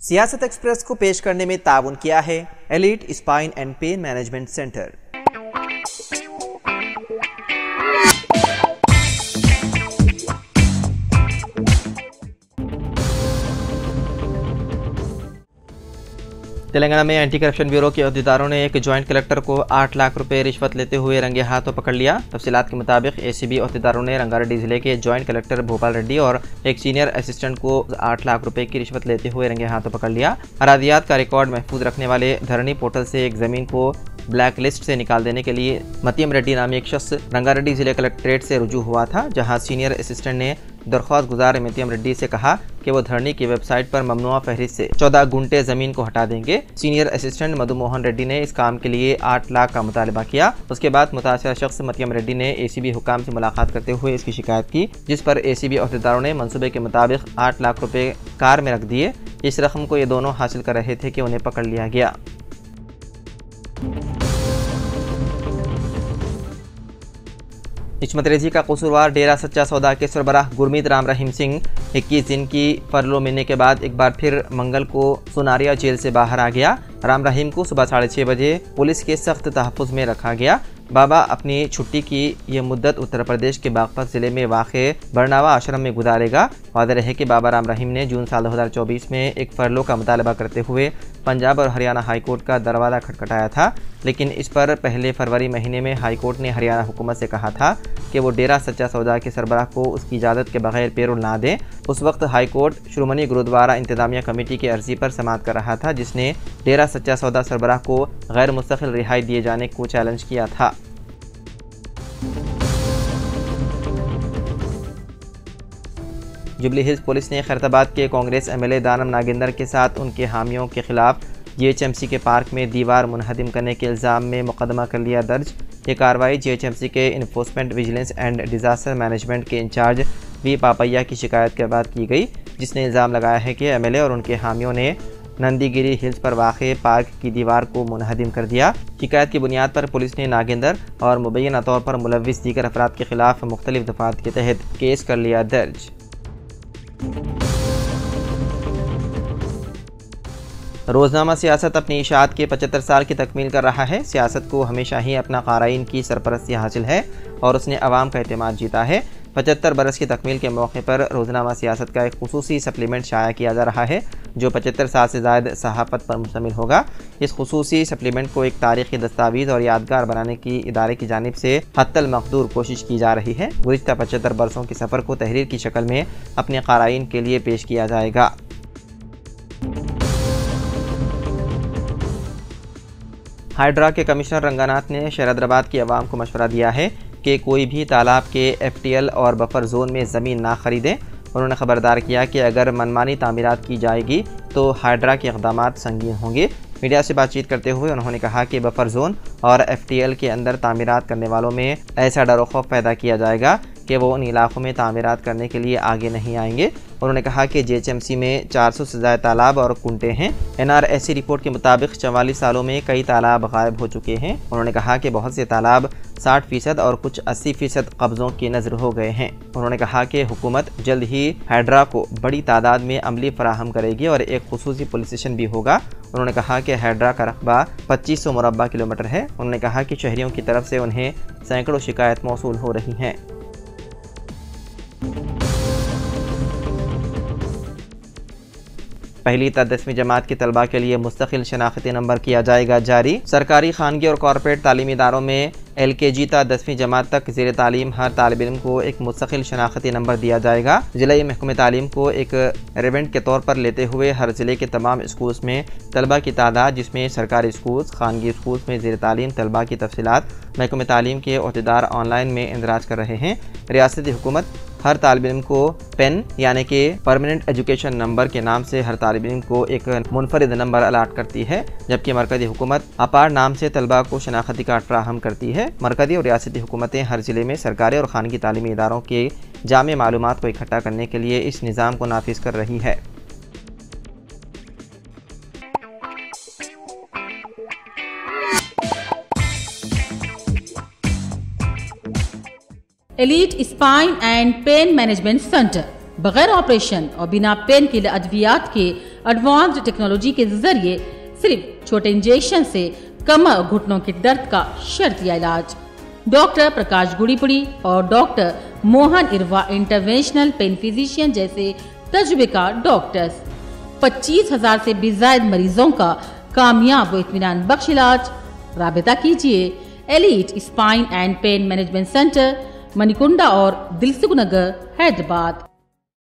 सियासत एक्सप्रेस को पेश करने में ताउन किया है elite spine and pain management centre. Telangana में एंटी करप्शन ब्यूरो के अहदेदारों ने एक ज्वाइंट कलेक्टर को 8 लाख रुपए रिश्वत लेते हुए रंगे हाथों पकड़ लिया। तफसीलात के मुताबिक एसीबी अहदेदारों ने रंगारेड्डी जिले के ज्वाइंट कलेक्टर भोपाल रेड्डी और एक सीनियर असिस्टेंट को 8 लाख रुपए की रिश्वत लेते हुए रंगे हाथों पकड़ लिया। अरादियात का रिकॉर्ड महफूज रखने वाले धरनी पोर्टल से एक जमीन को ब्लैक लिस्ट से निकाल देने के लिए मतियम रेड्डी नामी एक शख्स रंगारेड्डी जिले कलेक्ट्रेट से रुजू हुआ था, जहां सीनियर असिस्टेंट ने दरख्वास्त गुजार मतियम रेड्डी से कहा कि वो धरनी की वेबसाइट पर ममनुआ फहरिस्त से 14 गुंटे जमीन को हटा देंगे। सीनियर असिस्टेंट मधु मोहन रेड्डी ने इस काम के लिए 8 लाख का मुतालबा किया। उसके बाद मुतासरा शख्स मतियम रेड्डी ने एसीबी हुकाम से मुलाकात करते हुए इसकी शिकायत की, जिस पर एसीबी अहदेदारों ने मंसूबे के मुताबिक 8 लाख रुपए कार में रख दिए। इस रकम को ये दोनों हासिल कर रहे थे कि उन्हें पकड़ लिया गया। इस्मत रेजी का कसूरवार डेरा सच्चा सौदा के सरबराह गुरमीत राम रहीम सिंह 21 दिन की फरलो मिलने के बाद एक बार फिर मंगल को सोनारिया जेल से बाहर आ गया। राम रहीम को सुबह 6:30 बजे पुलिस के सख्त तहफ़्फ़ुज़ में रखा गया। बाबा अपनी छुट्टी की यह मुद्दत उत्तर प्रदेश के बागपत जिले में वाक़े बरनावा आश्रम में गुजारेगा। वाज़ेह है कि बाबा राम रहीम ने जून साल 2024 में एक फरलो का मुतालबा करते हुए पंजाब और हरियाणा हाईकोर्ट का दरवाज़ा खटखटाया था, लेकिन इस पर पहले फरवरी महीने में हाईकोर्ट ने हरियाणा हुकूमत से कहा था कि वो डेरा सच्चा सौदा के सरबराह को उसकी इजाज़त के बगैर पेरोल ना दें। उस वक्त हाईकोर्ट श्रोमणी गुरुद्वारा इंतजामिया कमेटी की अर्जी पर समाअत कर रहा था, जिसने डेरा सच्चा सौदा सरबराह को गैर मुस्तकिल रिहाई दिए जाने को चैलेंज किया था। जुबली हिल्स पुलिस ने खैरताबाद के कांग्रेस एमएलए दानम नागेंद्र के साथ उनके हामियों के खिलाफ जीएचएमसी के पार्क में दीवार मुनहदिम करने के इल्ज़ाम में मुकदमा कर लिया दर्ज। ये कार्रवाई जीएचएमसी के enforcement vigilance and disaster management के इंचार्ज वी पापैया की शिकायत के बाद की गई, जिसने इल्ज़ाम लगाया है कि एमएलए और उनके हामियों ने नंदीगिरी हिल्स पर वाक़े पार्क की दीवार को मुनहदिम कर दिया। शिकायत की बुनियाद पर पुलिस ने नागेंद्र और मुबैना तौर पर मुलव्विस दीगर अफराद के खिलाफ मुख्तलिफ दफ़ात के तहत केस कर लिया दर्ज। रोज़नामा सियासत अपनी इशाअत के 75 साल की तकमील कर रहा है। सियासत को हमेशा ही अपना क़ाराइन की सरपरस्ती हासिल है और उसने अवाम का एतमाद जीता है। 75 बरस की तकमील के मौके पर रोज़नामा सियासत का एक खुसूसी सप्लीमेंट शाया किया जा रहा है, जो 75 साल से ज़ायद सहाफ़त पर मुश्तमिल होगा। इस खुसूसी सप्लीमेंट को एक तारीख़ी दस्तावेज़ और यादगार बनाने की इदारे की जानिब से हत्तल मक़दूर कोशिश की जा रही है। गुज़िश्ता 75 बरसों के सफ़र को तहरीर की शक्ल में अपने क़ाराइन के लिए पेश किया जाएगा। हाइड्रा के कमिश्नर रंगानाथ ने शहराबाद की आवाम को मशवरा दिया है कि कोई भी तालाब के एफटीएल और बफर जोन में ज़मीन ना खरीदें। उन्होंने खबरदार किया कि अगर मनमानी तामीरात की जाएगी तो हाइड्रा के इक़दामात संगीन होंगे। मीडिया से बातचीत करते हुए उन्होंने कहा कि बफर जोन और एफटीएल के अंदर तामीरात करने वालों में ऐसा डर खौफ पैदा किया जाएगा कि वो उन इलाकों में तामीरात करने के लिए आगे नहीं आएंगे। उन्होंने कहा कि जीएचएमसी में 400 से ज़्यादा तालाब और कुंटे हैं। एनआरएससी रिपोर्ट के मुताबिक 44 सालों में कई तालाब गायब हो चुके हैं। उन्होंने कहा कि बहुत से तालाब 60% और कुछ 80% कब्ज़ों की नज़र हो गए हैं। उन्होंने कहा कि हुकूमत जल्द ही हाइड्रा को बड़ी तादाद में अमली फराहम करेगी और एक खुसूसी पुलिस स्टेशन भी होगा। उन्होंने कहा कि हाइड्रा का रकबा 2500 मुरब्बा किलोमीटर है। उन्होंने कहा कि शहरियों की तरफ से उन्हें सैकड़ों शिकायत मौसूल हो रही हैं। पहली ता 10वीं जमात की तलबा के लिए मुस्तकिल शनाख्ती नंबर किया जाएगा जारी। सरकारी, खानगी और कॉर्पोरेट तालीमी इदारों में LKG ता 10वीं जमात तक ज़ेर तालीम हर तालिब इल्म को एक मुस्तकिल शनाख्ती नंबर दिया जाएगा। ज़िले महकमे तालीम को एक रेवेंट के तौर पर लेते हुए हर ज़िले के तमाम स्कूल्स में तलबा की तादाद, जिसमें सरकारी स्कूल्स, खानगी स्कूल्स में ज़ेर तालीम तलबा की तफसीलात महकमे तालीम के अहदेदार ऑनलाइन में इंदराज कर रहे हैं। रियासती हुकूमत हर तालिब इल्म को पेन यानी कि परमानेंट एजुकेशन नंबर के नाम से हर तालिब इल्म को एक मुनफरिद नंबर अलाट करती है, जबकि मरकज़ी हुकूमत अपार नाम से तलबा को शनाख्ती कार्ड फराहम करती है। मरकज़ी और रियासती हुकूमतें हर ज़िले में सरकारी और खानगी तालीमी इदारों के जामे मालूमात को इकट्ठा करने के लिए इस निज़ाम को नाफिज कर रही है। Elite spine and pain management centre बगैर ऑपरेशन और बिना पेन किलर अद्वियात के एडवांस्ड टेक्नोलॉजी के जरिए सिर्फ छोटे इंजेक्शन से कमर घुटनों के दर्द का शर्तिया इलाज। डॉक्टर प्रकाश गुड़ीपुड़ी और doctor Mohan Irwa interventional pain physician जैसे तजुर्बेकार डॉक्टर्स 25,000 से भी ज्यादा मरीजों का कामयाब व इत्मीनान बख्श इलाज। राबिता कीजिए elite spine and pain management centre, Manikunda और दिलसुख नगर, हैदराबाद।